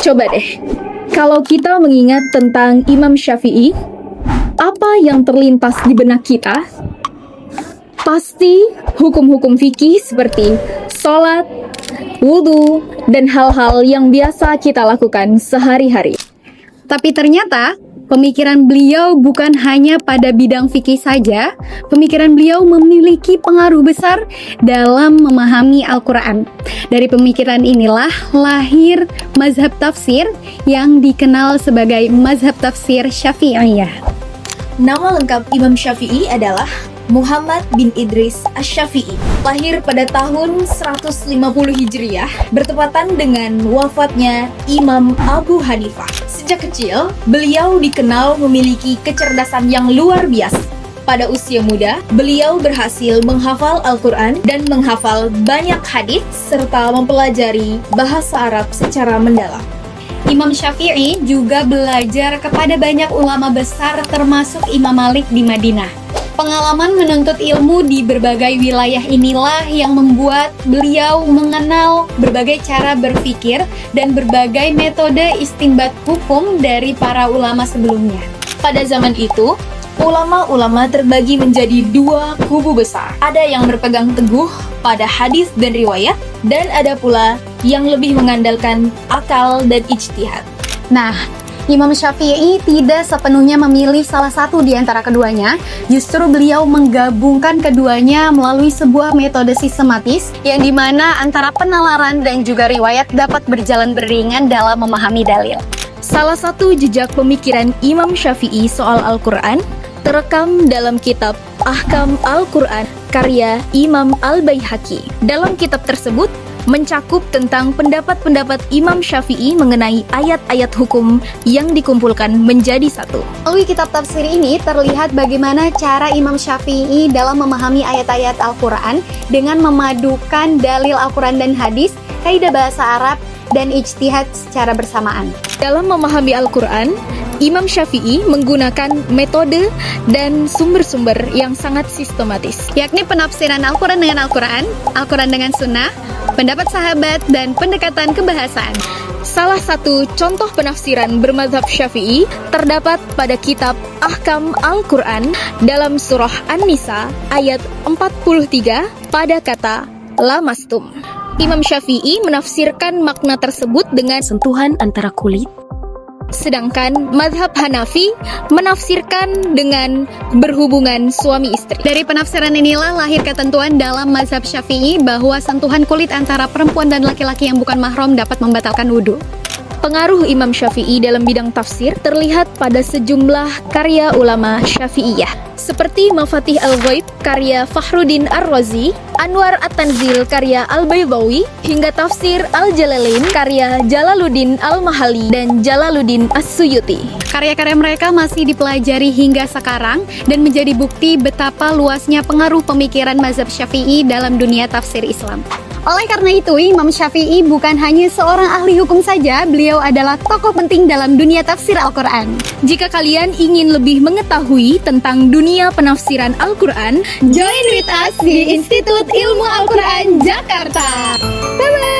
Coba deh, kalau kita mengingat tentang Imam Syafi'i, apa yang terlintas di benak kita? Pasti hukum-hukum fikih seperti sholat, wudhu, dan hal-hal yang biasa kita lakukan sehari-hari. Tapi ternyata pemikiran beliau bukan hanya pada bidang fikih saja. Pemikiran beliau memiliki pengaruh besar dalam memahami Al-Quran. Dari pemikiran inilah lahir mazhab tafsir yang dikenal sebagai mazhab tafsir Syafi'iyah. Nama lengkap Imam Syafi'i adalah Muhammad bin Idris Asy-Syafi'i. Lahir pada tahun 150 Hijriah, bertepatan dengan wafatnya Imam Abu Hanifah. Sejak kecil, beliau dikenal memiliki kecerdasan yang luar biasa. Pada usia muda, beliau berhasil menghafal Al-Quran dan menghafal banyak hadis serta mempelajari bahasa Arab secara mendalam. Imam Syafi'i juga belajar kepada banyak ulama besar termasuk Imam Malik di Madinah. Pengalaman menuntut ilmu di berbagai wilayah inilah yang membuat beliau mengenal berbagai cara berpikir dan berbagai metode istinbat hukum dari para ulama sebelumnya. Pada zaman itu, ulama-ulama terbagi menjadi dua kubu besar. Ada yang berpegang teguh pada hadis dan riwayat, dan ada pula yang lebih mengandalkan akal dan ijtihad. Nah, Imam Syafi'i tidak sepenuhnya memilih salah satu di antara keduanya. Justru beliau menggabungkan keduanya melalui sebuah metode sistematis yang dimana antara penalaran dan juga riwayat dapat berjalan beriringan dalam memahami dalil. Salah satu jejak pemikiran Imam Syafi'i soal Al-Quran terekam dalam kitab Ahkam Al-Quran karya Imam Al-Baihaqi. Dalam kitab tersebut mencakup tentang pendapat-pendapat Imam Syafi'i mengenai ayat-ayat hukum yang dikumpulkan menjadi satu. Melalui kitab tafsir ini terlihat bagaimana cara Imam Syafi'i dalam memahami ayat-ayat Al-Quran dengan memadukan dalil Al-Quran dan hadis, kaidah bahasa Arab, dan ijtihad secara bersamaan. Dalam memahami Al-Quran, Imam Syafi'i menggunakan metode dan sumber-sumber yang sangat sistematis, yakni penafsiran Al-Quran dengan Al-Quran, Al-Quran dengan Sunnah, pendapat sahabat, dan pendekatan kebahasaan. Salah satu contoh penafsiran bermadzhab Syafi'i terdapat pada kitab Ahkam Al-Quran dalam surah An-Nisa ayat 43 pada kata lamastum. Imam Syafi'i menafsirkan makna tersebut dengan sentuhan antara kulit. Sedangkan mazhab Hanafi menafsirkan dengan berhubungan suami istri. Dari penafsiran inilah lahir ketentuan dalam mazhab Syafi'i bahwa sentuhan kulit antara perempuan dan laki-laki yang bukan mahram dapat membatalkan wudhu. Pengaruh Imam Syafi'i dalam bidang tafsir terlihat pada sejumlah karya ulama Syafi'iyah, seperti Mafatih Al-Ghaib karya Fakhruddin Ar-Razi, Anwar At-Tanzil karya Al-Baydawi, hingga Tafsir Al-Jalalain karya Jalaluddin Al-Mahalli dan Jalaluddin As-Suyuti. Karya-karya mereka masih dipelajari hingga sekarang dan menjadi bukti betapa luasnya pengaruh pemikiran mazhab Syafi'i dalam dunia tafsir Islam. Oleh karena itu, Imam Syafi'i bukan hanya seorang ahli hukum saja, beliau adalah tokoh penting dalam dunia tafsir Al-Quran. Jika kalian ingin lebih mengetahui tentang dunia penafsiran Al-Quran, Join with us di Institut Ilmu Al-Quran Jakarta. Bye-bye!